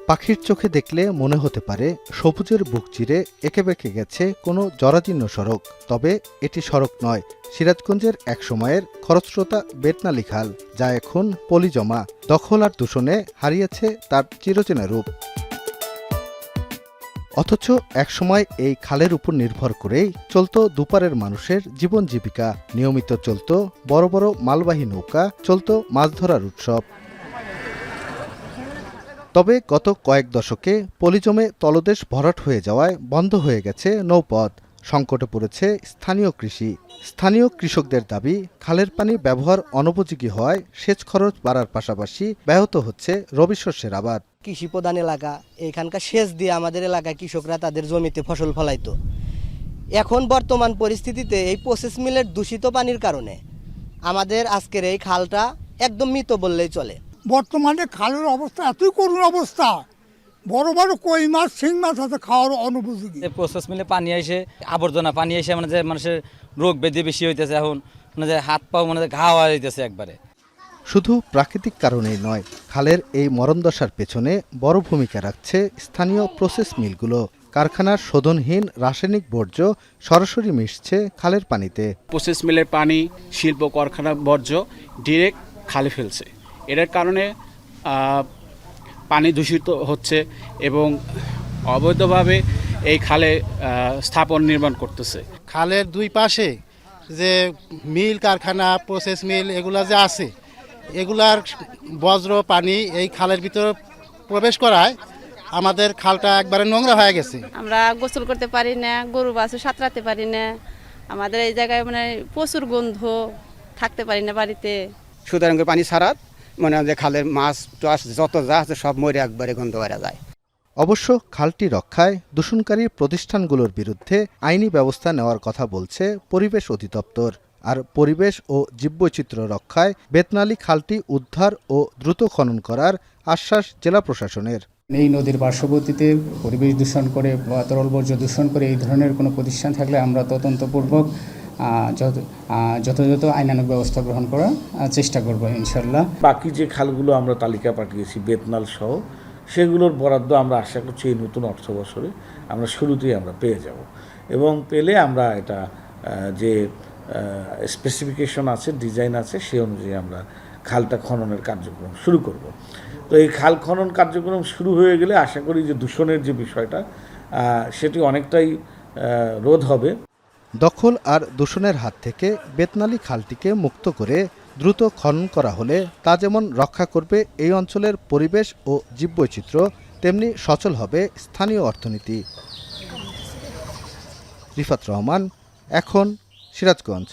পাখির চোখে দেখলে মনে হতে পারে সবুজের বুক চিরে এঁকে বেঁকে গেছে কোনো জরাজীর্ণ সড়ক। তবে এটি সড়ক নয়, সিরাজগঞ্জের এক সময়ের খরস্রোতা বেতনালী খাল, যা এখন পলি জমা, দখল আর দূষণে হারিয়েছে তার চিরচেনা রূপ। অথচ একসময় এই খালের উপর নির্ভর করেই চলত দুপারের মানুষের জীবন জীবিকা। নিয়মিত চলত বড় বড় মালবাহী নৌকা, চলত মাছ ধরার উৎসব। তবে গত কয়েক দশকে পলিজমে তলদেশ ভরাট হয়ে যাওয়ায় বন্ধ হয়ে গেছে নৌপথ। সংকটে পড়েছে স্থানীয় কৃষি। স্থানীয় কৃষকদের দাবি, খালের পানি ব্যবহার অনুপযোগী হওয়ায় সেচ খরচ বাড়ার পাশাপাশি ব্যাহত হচ্ছে রবি শস্যের আবাদ। কৃষি প্রধান এলাকা, এখানকার সেচ দিয়ে আমাদের এলাকায় কৃষকরা তাদের জমিতে ফসল ফলাইতো। এখন বর্তমান পরিস্থিতিতে এই প্রসেস মিলের দূষিত পানির কারণে আমাদের আজকের এই খালটা একদম মৃত বললেই চলে। বর্তমানে খালের অবস্থা এতই করুণ অবস্থা, বড় বড় কই মাছ, শিং মাছ আছে খাওয়ার অনুপযোগী। প্রসেস মিলে পানি এসে আবর্জনা পানি এসে যে মানুষের রোগ ব্যাধি বেশি হইতেছে, এখন যে হাত পাও ঘা হয়ে যাইতেছে একবারে। শুধু প্রাকৃতিক কারণেই নয়, খালের এই মরণদশার পেছনে বড় ভূমিকা রাখছে স্থানীয় প্রসেস মিলগুলো। কারখানার শোধনহীন রাসায়নিক বর্জ্য সরাসরি মিশছে খালের পানিতে। প্রসেস মিলের পানি শিল্প কারখানার বর্জ্য ডিরেক্ট খালে ফেলছে। এটার কারণে পানি দূষিত হচ্ছে এবং অবৈধভাবে এই খালে স্থাপন নির্মাণ করতেছে। খালের দুই পাশে যে মিল কারখানা, প্রসেস মিল এগুলা যে আছে, এগুলার বজ্র পানি এই খালের ভিতরে প্রবেশ করায় আমাদের খালটা একবারে নোংরা হয়ে গেছে। আমরা গোসল করতে পারি না, গরু বাছুর সাঁতরাতে পারি না, আমাদের এই জায়গায় প্রচুর গন্ধ, থাকতে পারি না বাড়িতে। সুতরাং পানি ছাড়া যে খালের মাছ টাছ যত যা আছে সব মরে একবারে গন্ধ বেড়া যায়। অবশ্য খালটি রক্ষায় দূষণকারী প্রতিষ্ঠানগুলোর বিরুদ্ধে আইনি ব্যবস্থা নেওয়ার কথা বলছে পরিবেশ অধিদপ্তর। আর পরিবেশ ও জীববৈচিত্র্য রক্ষায় বেতনালী খালটি উদ্ধার ও দ্রুত খনন করার আশ্বাস জেলা প্রশাসনের। এই নদীর পার্শ্ববর্তীতে পরিবেশ দূষণ করে বা তরল বর্জ্য দূষণ করে এই ধরনের কোনো প্রতিষ্ঠান থাকলে আমরা তদন্তপূর্বক যথাযথ আইনানুগ ব্যবস্থা গ্রহণ করার চেষ্টা করব ইনশাল্লাহ। বাকি যে খালগুলো আমরা তালিকা পাঠিয়েছি বেতনাল সহ, সেগুলোর বরাদ্দ আমরা আশা করছি এই নতুন অর্থ বছরে আমরা শুরুতেই আমরা পেয়ে যাব, এবং পেলে আমরা এটা যে স্পেসিফিকেশন আছে, ডিজাইন আছে, সেই অনুযায়ী আমরা খালটা খননের কার্যক্রম শুরু করব। তো এই খাল খনন কার্যক্রম শুরু হয়ে গেলে আশা করি যে দূষণের যে বিষয়টা সেটি অনেকটাই রোধ হবে। দখল আর দূষণের হাত থেকে বেতনালী খালটিকে মুক্ত করে দ্রুত খনন করা হলে তা যেমন রক্ষা করবে এই অঞ্চলের পরিবেশ ও জীববৈচিত্র্য, তেমনি সচল হবে স্থানীয় অর্থনীতি। রিফাত রহমান, এখন, সিরাজগঞ্জ।